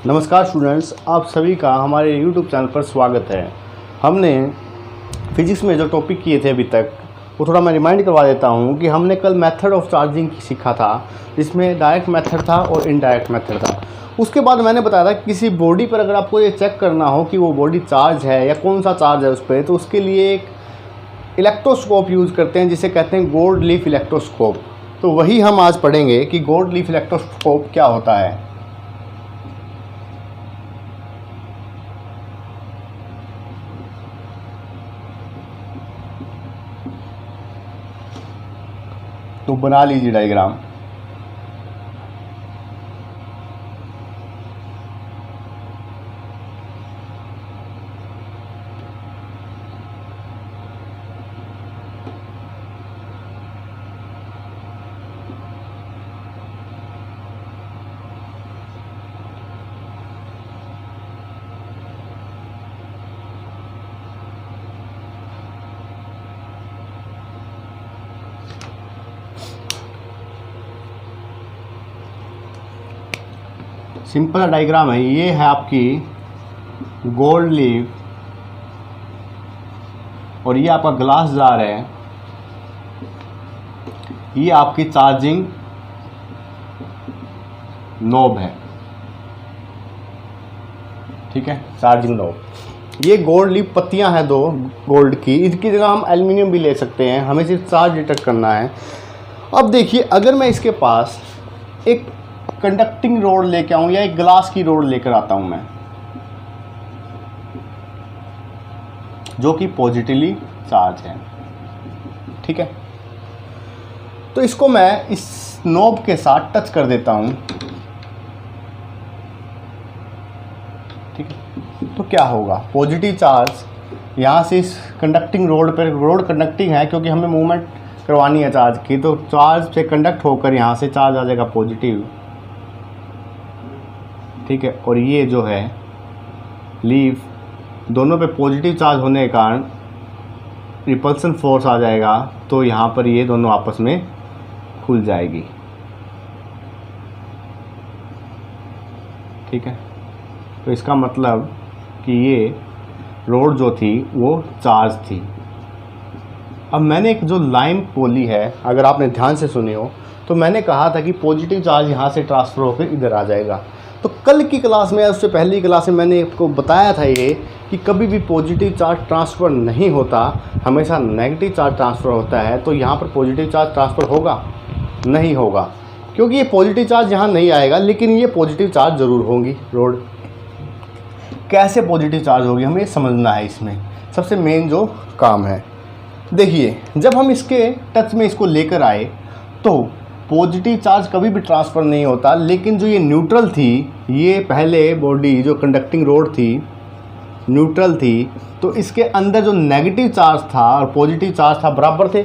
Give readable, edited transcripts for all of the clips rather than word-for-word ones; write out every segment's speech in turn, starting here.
नमस्कार स्टूडेंट्स, आप सभी का हमारे YouTube चैनल पर स्वागत है। हमने फिजिक्स में जो टॉपिक किए थे अभी तक वो थोड़ा मैं रिमाइंड करवा देता हूँ कि हमने कल मेथड ऑफ चार्जिंग सीखा था, जिसमें डायरेक्ट मेथड था और इनडायरेक्ट मेथड था। उसके बाद मैंने बताया था किसी बॉडी पर अगर आपको ये चेक करना हो कि वो बॉडी चार्ज है या कौन सा चार्ज है उस पर, तो उसके लिए एक इलेक्ट्रोस्कोप यूज़ करते हैं जिसे कहते हैं गोल्ड लीफ इलेक्ट्रोस्कोप। तो वही हम आज पढ़ेंगे कि गोल्ड लीफ इलेक्ट्रोस्कोप क्या होता है। तो बना लीजिए डायग्राम। सिंपल डायग्राम है। ये है आपकी गोल्ड लीफ और ये आपका ग्लास जार है। ये आपकी चार्जिंग नॉब है, ठीक है, चार्जिंग नॉब। ये गोल्ड लीफ पत्तियां हैं दो गोल्ड की। इसकी जगह हम एल्युमिनियम भी ले सकते हैं, हमें सिर्फ चार्ज डिटेक्ट करना है। अब देखिए, अगर मैं इसके पास एक कंडक्टिंग रोड लेके आऊं या एक ग्लास की रोड लेकर आता हूं मैं, जो कि पॉजिटिवली चार्ज है, ठीक है, तो इसको मैं इस नॉब के साथ टच कर देता हूं, ठीक है। तो क्या होगा, पॉजिटिव चार्ज यहां से इस कंडक्टिंग रोड पर, रोड कंडक्टिंग है क्योंकि हमें मूवमेंट करवानी है चार्ज की, तो चार्ज से कंडक्ट होकर यहां से चार्ज आ जाएगा पॉजिटिव, ठीक है। और ये जो है लीफ, दोनों पे पॉजिटिव चार्ज होने के कारण रिपल्सन फोर्स आ जाएगा, तो यहाँ पर ये दोनों आपस में खुल जाएगी, ठीक है। तो इसका मतलब कि ये रोड जो थी वो चार्ज थी। अब मैंने एक जो लाइन बोली है, अगर आपने ध्यान से सुनी हो, तो मैंने कहा था कि पॉजिटिव चार्ज यहाँ से ट्रांसफ़र होकर इधर आ जाएगा। तो कल की क्लास में, उससे पहली क्लास में मैंने आपको बताया था ये कि कभी भी पॉजिटिव चार्ज ट्रांसफ़र नहीं होता, हमेशा नेगेटिव चार्ज ट्रांसफ़र होता है। तो यहाँ पर पॉजिटिव चार्ज ट्रांसफ़र होगा? नहीं होगा, क्योंकि ये पॉजिटिव चार्ज यहाँ नहीं आएगा, लेकिन ये पॉजिटिव चार्ज ज़रूर होंगी रोड। कैसे पॉजिटिव चार्ज होगी, हमें समझना है। इसमें सबसे मेन जो काम है, देखिए, जब हम इसके टच में इसको लेकर आए तो पॉजिटिव चार्ज कभी भी ट्रांसफ़र नहीं होता, लेकिन जो ये न्यूट्रल थी, ये पहले बॉडी जो कंडक्टिंग रोड थी न्यूट्रल थी, तो इसके अंदर जो नेगेटिव चार्ज था और पॉजिटिव चार्ज था बराबर थे।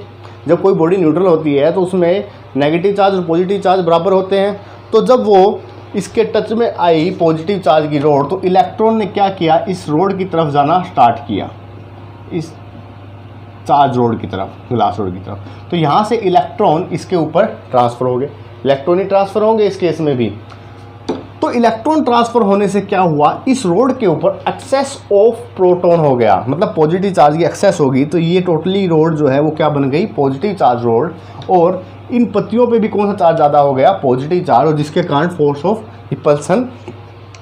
जब कोई बॉडी न्यूट्रल होती है तो उसमें नेगेटिव चार्ज और पॉजिटिव चार्ज बराबर होते हैं। तो जब वो इसके टच में आई पॉजिटिव चार्ज की रोड, तो इलेक्ट्रॉन ने क्या किया, इस रोड की तरफ जाना स्टार्ट किया, इस चार्ज रोड की तरफ, ग्लास रोड की तरफ। तो यहाँ से इलेक्ट्रॉन इसके ऊपर ट्रांसफ़र हो गए, इलेक्ट्रॉन ही ट्रांसफ़र होंगे इस केस में भी। तो इलेक्ट्रॉन ट्रांसफ़र होने से क्या हुआ, इस रोड के ऊपर एक्सेस ऑफ प्रोटॉन हो गया, मतलब पॉजिटिव चार्ज की एक्सेस होगी। तो ये टोटली रोड जो है वो क्या बन गई, पॉजिटिव चार्ज रोड। और इन पत्तियों पे भी कौन सा चार्ज ज़्यादा हो गया, पॉजिटिव चार्ज, और जिसके कारण फोर्स ऑफ रिपल्सन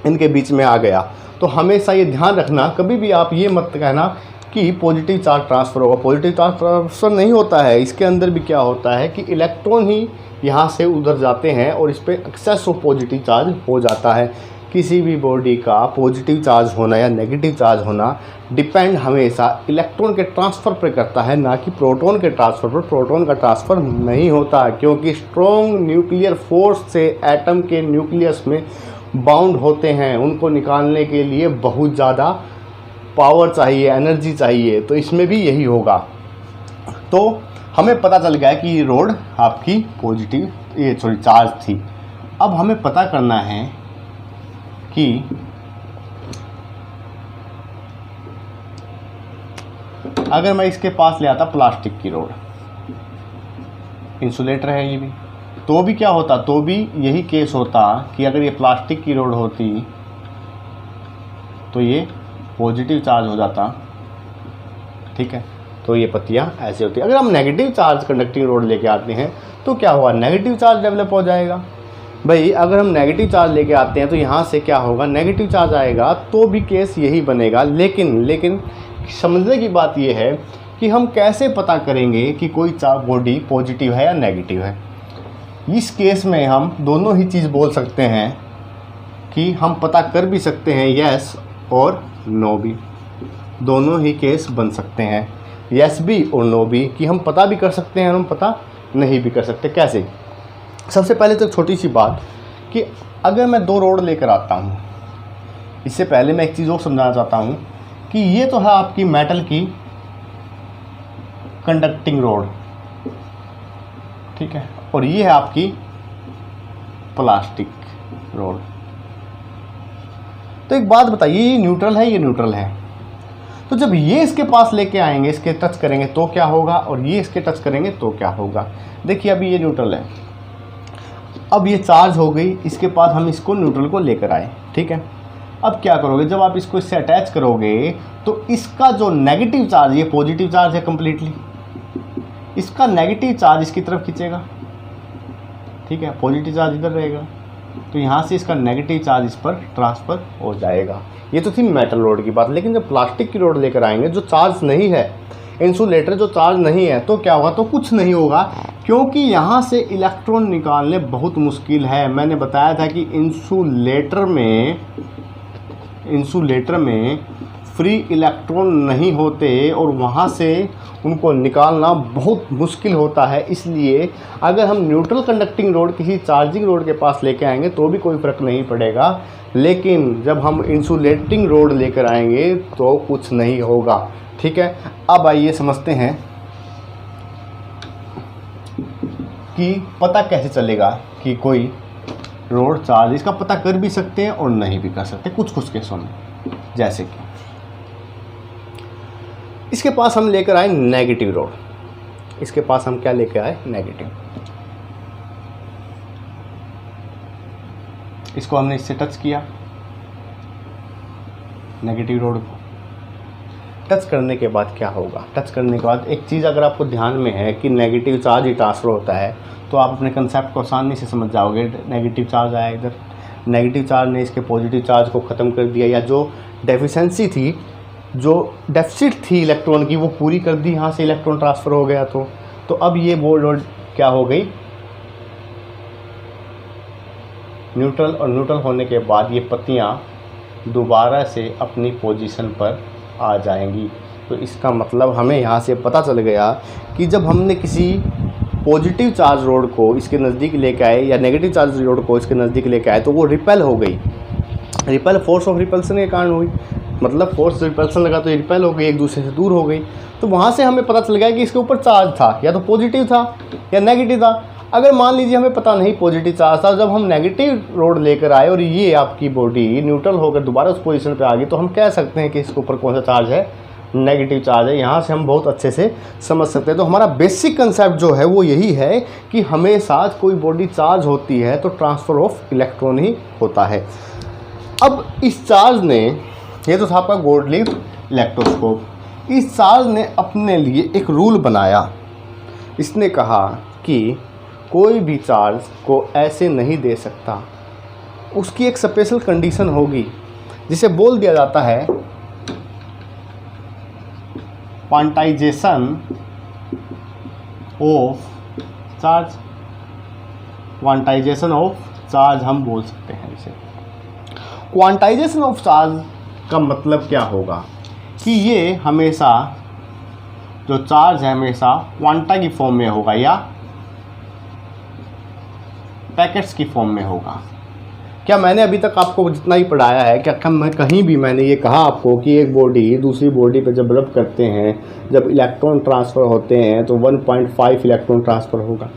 इनके बीच में आ गया। तो हमेशा ये ध्यान रखना, कभी भी आप ये मत कहना कि पॉजिटिव चार्ज ट्रांसफ़र होगा। पॉजिटिव चार्ज ट्रांसफ़र नहीं होता है। इसके अंदर भी क्या होता है कि इलेक्ट्रॉन ही यहाँ से उधर जाते हैं और इस पर एक्सेस ऑफ पॉजिटिव चार्ज हो जाता है। किसी भी बॉडी का पॉजिटिव चार्ज होना या नेगेटिव चार्ज होना डिपेंड हमेशा इलेक्ट्रॉन के ट्रांसफ़र पर करता है, ना कि प्रोटॉन के ट्रांसफ़र पर। प्रोटॉन का ट्रांसफ़र नहीं होता, क्योंकि स्ट्रॉन्ग न्यूक्लियर फोर्स से एटम के न्यूक्लियस में बाउंड होते हैं। उनको निकालने के लिए बहुत ज़्यादा पावर चाहिए, एनर्जी चाहिए। तो इसमें भी यही होगा। तो हमें पता चल गया कि ये रोड आपकी पॉजिटिव, ये चार्ज थी। अब हमें पता करना है कि अगर मैं इसके पास ले आता प्लास्टिक की रोड, इंसुलेटर है ये भी, तो भी क्या होता, तो भी यही केस होता कि अगर ये प्लास्टिक की रोड होती तो ये पॉजिटिव चार्ज हो जाता, ठीक है। तो ये पत्तियाँ ऐसे होती है। अगर हम नेगेटिव चार्ज कंडक्टिंग रोड लेके आते हैं तो क्या हुआ, नेगेटिव चार्ज डेवलप हो जाएगा। भाई अगर हम नेगेटिव चार्ज लेके आते हैं तो यहाँ से क्या होगा, नेगेटिव चार्ज आएगा, तो भी केस यही बनेगा। लेकिन समझने की बात ये है कि हम कैसे पता करेंगे कि कोई बॉडी पॉजिटिव है या नेगेटिव है। इस केस में हम दोनों ही चीज़ बोल सकते हैं कि हम पता कर भी सकते हैं यस और नो भी, दोनों ही केस बन सकते हैं, यस भी और नो भी, कि हम पता भी कर सकते हैं और हम पता नहीं भी कर सकते। कैसे? सबसे पहले तो छोटी सी बात कि अगर मैं दो रोड लेकर आता हूँ, इससे पहले मैं एक चीज़ और समझाना चाहता हूँ कि ये तो है आपकी मेटल की कंडक्टिंग रोड, ठीक है, और ये है आपकी प्लास्टिक रोड। तो एक बात बताइए, ये न्यूट्रल है, ये न्यूट्रल है, तो जब ये इसके पास लेके आएंगे, इसके टच करेंगे तो क्या होगा, और ये इसके टच करेंगे तो क्या होगा। देखिए अभी ये न्यूट्रल है, अब ये चार्ज हो गई, इसके पास हम इसको न्यूट्रल को लेकर आए, ठीक है। अब क्या करोगे, जब आप इसको इससे अटैच करोगे तो इसका जो नेगेटिव चार्ज, ये पॉजिटिव चार्ज है कंप्लीटली, इसका नेगेटिव चार्ज इसकी तरफ खींचेगा, ठीक है, पॉजिटिव चार्ज इधर रहेगा, तो यहाँ से इसका नेगेटिव चार्ज इस पर ट्रांसफ़र हो जाएगा। ये तो थी मेटल रोड की बात। लेकिन जब प्लास्टिक की रोड लेकर आएंगे जो चार्ज नहीं है, इंसुलेटर जो चार्ज नहीं है, तो क्या होगा, तो कुछ नहीं होगा, क्योंकि यहाँ से इलेक्ट्रॉन निकालने बहुत मुश्किल है। मैंने बताया था कि इंसुलेटर में फ्री इलेक्ट्रॉन नहीं होते और वहाँ से उनको निकालना बहुत मुश्किल होता है। इसलिए अगर हम न्यूट्रल कंडक्टिंग रोड किसी चार्जिंग रोड के पास लेके आएंगे तो भी कोई फ़र्क नहीं पड़ेगा, लेकिन जब हम इंसुलेटिंग रोड लेकर आएंगे तो कुछ नहीं होगा, ठीक है। अब आइए समझते हैं कि पता कैसे चलेगा कि कोई रोड चार्ज, इसका पता कर भी सकते हैं और नहीं भी कर सकते कुछ केसों में। जैसे कि इसके पास हम लेकर आए नेगेटिव रोड, इसके पास हम क्या लेकर आए, नेगेटिव, इसको हमने इससे टच किया, नेगेटिव रोड को टच करने के बाद क्या होगा, टच करने के बाद एक चीज़ अगर आपको ध्यान में है कि नेगेटिव चार्ज ही ट्रांसफ़र होता है, तो आप अपने कंसेप्ट को आसानी से समझ जाओगे। नेगेटिव चार्ज आया इधर, नेगेटिव चार्ज ने इसके पॉजिटिव चार्ज को ख़त्म कर दिया, या जो डेफिशिएंसी थी, जो डेफिसिट थी इलेक्ट्रॉन की, वो पूरी कर दी, यहाँ से इलेक्ट्रॉन ट्रांसफ़र हो गया। तो अब ये वो रोड क्या हो गई, न्यूट्रल, और न्यूट्रल होने के बाद ये पत्तियाँ दोबारा से अपनी पोजीशन पर आ जाएंगी। तो इसका मतलब हमें यहाँ से पता चल गया कि जब हमने किसी पॉजिटिव चार्ज रोड को इसके नज़दीक लेके आए या नेगेटिव चार्ज रोड को इसके नज़दीक लेके आए, तो वो रिपेल हो गई। रिपेल फोर्स ऑफ रिपल्सन के कारण हुई, मतलब फोर्स रिपल्सन लगा तो ये रिपेल हो गई, एक दूसरे से दूर हो गई। तो वहाँ से हमें पता चल गया कि इसके ऊपर चार्ज था, या तो पॉजिटिव था या नेगेटिव था। अगर मान लीजिए हमें पता नहीं पॉजिटिव चार्ज था, जब हम नेगेटिव रोड लेकर आए और ये आपकी बॉडी न्यूट्रल होकर दोबारा उस पोजीशन पे आ गई, तो हम कह सकते हैं कि इसके ऊपर कौन सा चार्ज है, नेगेटिव चार्ज है। यहाँ से हम बहुत अच्छे से समझ सकते हैं। तो हमारा बेसिक कंसेप्ट जो है वो यही है कि हमेशा कोई बॉडी चार्ज होती है तो ट्रांसफ़र ऑफ इलेक्ट्रॉन ही होता है। अब इस चार्ज ने, ये तो था आपका गोल्डलीफ इलेक्ट्रोस्कोप, इस चार्ज ने अपने लिए एक रूल बनाया। इसने कहा कि कोई भी चार्ज को ऐसे नहीं दे सकता, उसकी एक स्पेशल कंडीशन होगी जिसे बोल दिया जाता है quantization of charge. Quantization of charge हम बोल सकते हैं इसे। क्वांटाइजेशन ऑफ चार्ज का मतलब क्या होगा कि ये हमेशा जो चार्ज है हमेशा क्वांटा की फॉर्म में होगा या पैकेट्स की फॉर्म में होगा। क्या मैंने अभी तक आपको जितना ही पढ़ाया है, क्या कहीं भी मैंने ये कहा आपको कि एक बॉडी दूसरी बॉडी पे जब रब करते हैं, जब इलेक्ट्रॉन ट्रांसफ़र होते हैं तो 1.5 इलेक्ट्रॉन ट्रांसफ़र होगा,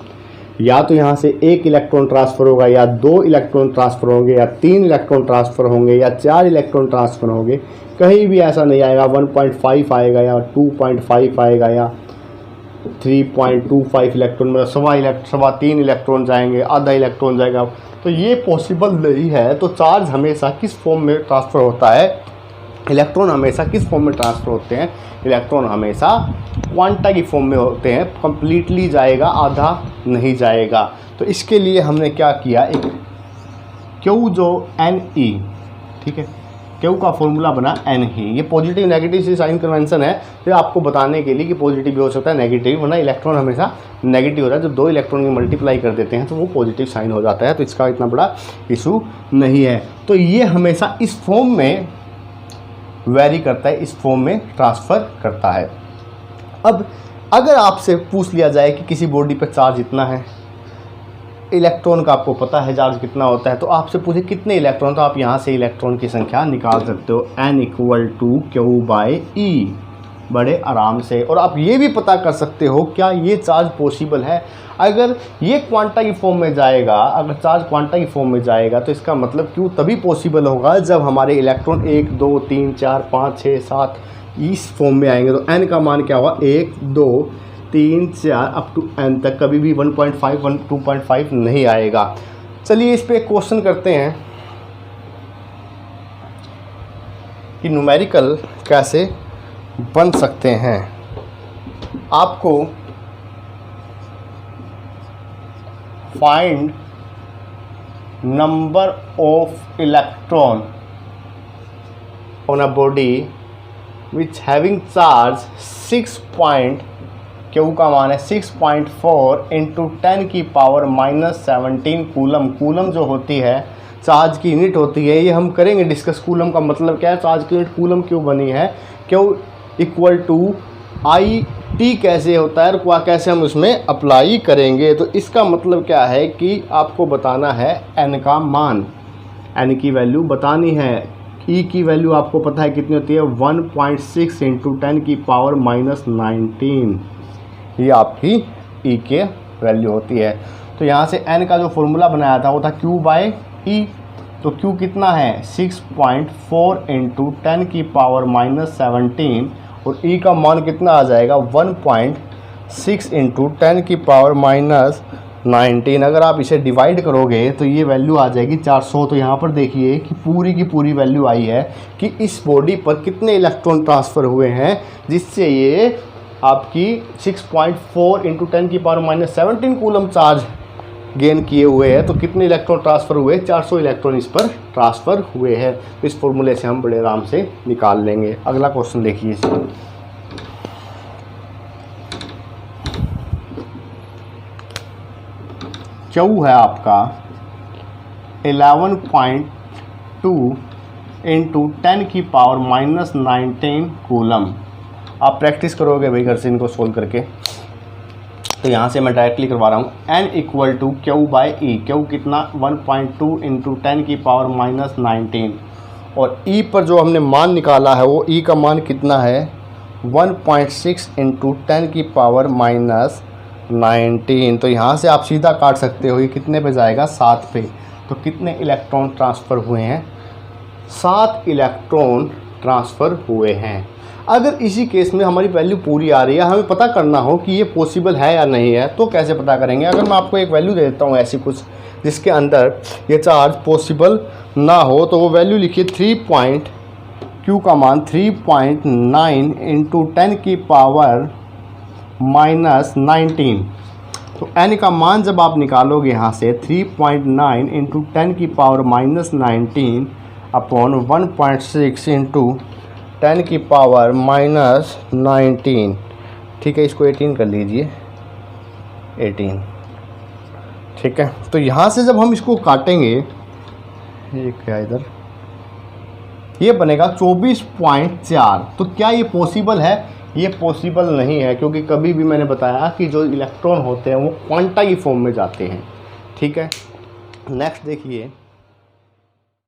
या तो यहाँ से 1 इलेक्ट्रॉन ट्रांसफ़र होगा, या 2 इलेक्ट्रॉन ट्रांसफ़र होंगे, या 3 इलेक्ट्रॉन ट्रांसफ़र होंगे, या 4 इलेक्ट्रॉन ट्रांसफ़र होंगे। कहीं भी ऐसा नहीं आएगा 1.5 आएगा या 2.5 आएगा या 3.25 इलेक्ट्रॉन, मतलब 3.25 इलेक्ट्रॉन जाएंगे, आधा इलेक्ट्रॉन जाएगा। तो ये पॉसिबल नहीं है। तो चार्ज हमेशा किस फॉर्म में ट्रांसफ़र होता है, इलेक्ट्रॉन हमेशा किस फॉर्म में ट्रांसफ़र होते हैं? इलेक्ट्रॉन हमेशा क्वांटा की फॉर्म में होते हैं, कंप्लीटली जाएगा, आधा नहीं जाएगा। तो इसके लिए हमने क्या किया, एक क्यू जो Ne, ठीक है, क्यू का फॉर्मूला बना N ही। ये पॉजिटिव नेगेटिव से साइन कन्वेंशन है, तो आपको बताने के लिए कि पॉजिटिव भी हो सकता है नेगेटिव, वरना इलेक्ट्रॉन हमेशा नेगेटिव होता है। जब दो इलेक्ट्रॉन की मल्टीप्लाई कर देते हैं तो वो पॉजिटिव साइन हो जाता है, तो इसका इतना बड़ा इशू नहीं है। तो ये हमेशा इस फॉर्म में वेरी करता है, इस फॉर्म में ट्रांसफ़र करता है। अब अगर आपसे पूछ लिया जाए कि किसी बॉडी पर चार्ज इतना है, इलेक्ट्रॉन का आपको पता है चार्ज कितना होता है, तो आपसे पूछे कितने इलेक्ट्रॉन, तो आप यहाँ से इलेक्ट्रॉन की संख्या निकाल सकते हो, N = Q/E, बड़े आराम से। और आप ये भी पता कर सकते हो क्या ये चार्ज पॉसिबल है। अगर ये क्वांटा की फॉर्म में जाएगा, अगर चार्ज क्वांटा की फॉर्म में जाएगा तो इसका मतलब क्यों तभी पॉसिबल होगा जब हमारे इलेक्ट्रॉन 1 2 3 4 5 6 7 इस फॉर्म में आएंगे। तो N का मान क्या होगा, 1 2 3 4 अप टू N तक, कभी भी 1.5 2.5 नहीं आएगा। चलिए इस पे एक क्वेश्चन करते हैं कि न्यूमेरिकल कैसे बन सकते हैं। आपको find number of electron on a body which having charge 6 point, Q का मान है 6.4 × 10⁻⁻17 कूलम। कूलम जो होती है चार्ज की यूनिट होती है, ये हम करेंगे डिस्कस। कूलम का मतलब क्या है, चार्ज की यूनिट कूलम क्यों बनी है, क्यू = IT कैसे होता है और कैसे हम उसमें अप्लाई करेंगे। तो इसका मतलब क्या है कि आपको बताना है N का मान, N की वैल्यू बतानी है। E की वैल्यू आपको पता है कितनी होती है, 1.6 × 10⁻⁻19, ये आपकी E के वैल्यू होती है। तो यहाँ से N का जो फॉर्मूला बनाया था वो था Q/E। तो Q कितना है, 6.4 × 10⁻⁻17, और E का मान कितना आ जाएगा, 1.6 × 10⁻⁻19। अगर आप इसे डिवाइड करोगे तो ये वैल्यू आ जाएगी 400। तो यहाँ पर देखिए कि पूरी की पूरी वैल्यू आई है कि इस बॉडी पर कितने इलेक्ट्रॉन ट्रांसफ़र हुए हैं, जिससे ये आपकी 6.4 × 10⁻⁻17 कूलम चार्ज गेन किए हुए हैं। तो कितने इलेक्ट्रॉन ट्रांसफ़र हुए, 400 इलेक्ट्रॉन इस पर ट्रांसफ़र हुए हैं। तो इस फॉर्मूले से हम बड़े आराम से निकाल लेंगे। अगला क्वेश्चन देखिए, क्यू है आपका 11.2 × 10⁻⁻19 कूलम। आप प्रैक्टिस करोगे भाई घर से इनको सोल्व करके। तो यहाँ से मैं डायरेक्टली करवा रहा हूँ, N = Q/E। क्यू कितना, 1.2 × 10⁻⁻19, और E पर जो हमने मान निकाला है वो E का मान कितना है, 1.6 × 10⁻⁻19। तो यहाँ से आप सीधा काट सकते हो, ये कितने पे जाएगा, 7 पे। तो कितने इलेक्ट्रॉन ट्रांसफ़र हुए हैं, 7 इलेक्ट्रॉन ट्रांसफ़र हुए हैं। अगर इसी केस में हमारी वैल्यू पूरी आ रही है, हमें पता करना हो कि ये पॉसिबल है या नहीं है, तो कैसे पता करेंगे। अगर मैं आपको एक वैल्यू दे देता हूँ ऐसी कुछ जिसके अंदर ये चार्ज पॉसिबल ना हो, तो वो वैल्यू लिखिए Q का मान 3.9 × 10⁻⁻19। तो N का मान जब आप निकालोगे यहाँ से 3.9 × 10⁻⁻19 अपॉन 1.6 × 10⁻⁻19, ठीक है, इसको 18 कर लीजिए, 18, ठीक है। तो यहाँ से जब हम इसको काटेंगे, ये क्या इधर, ये बनेगा 24.4। तो क्या ये पॉसिबल है, ये पॉसिबल नहीं है, क्योंकि कभी भी मैंने बताया कि जो इलेक्ट्रॉन होते हैं वो क्वांटा की फॉर्म में जाते हैं, ठीक है। नेक्स्ट देखिए,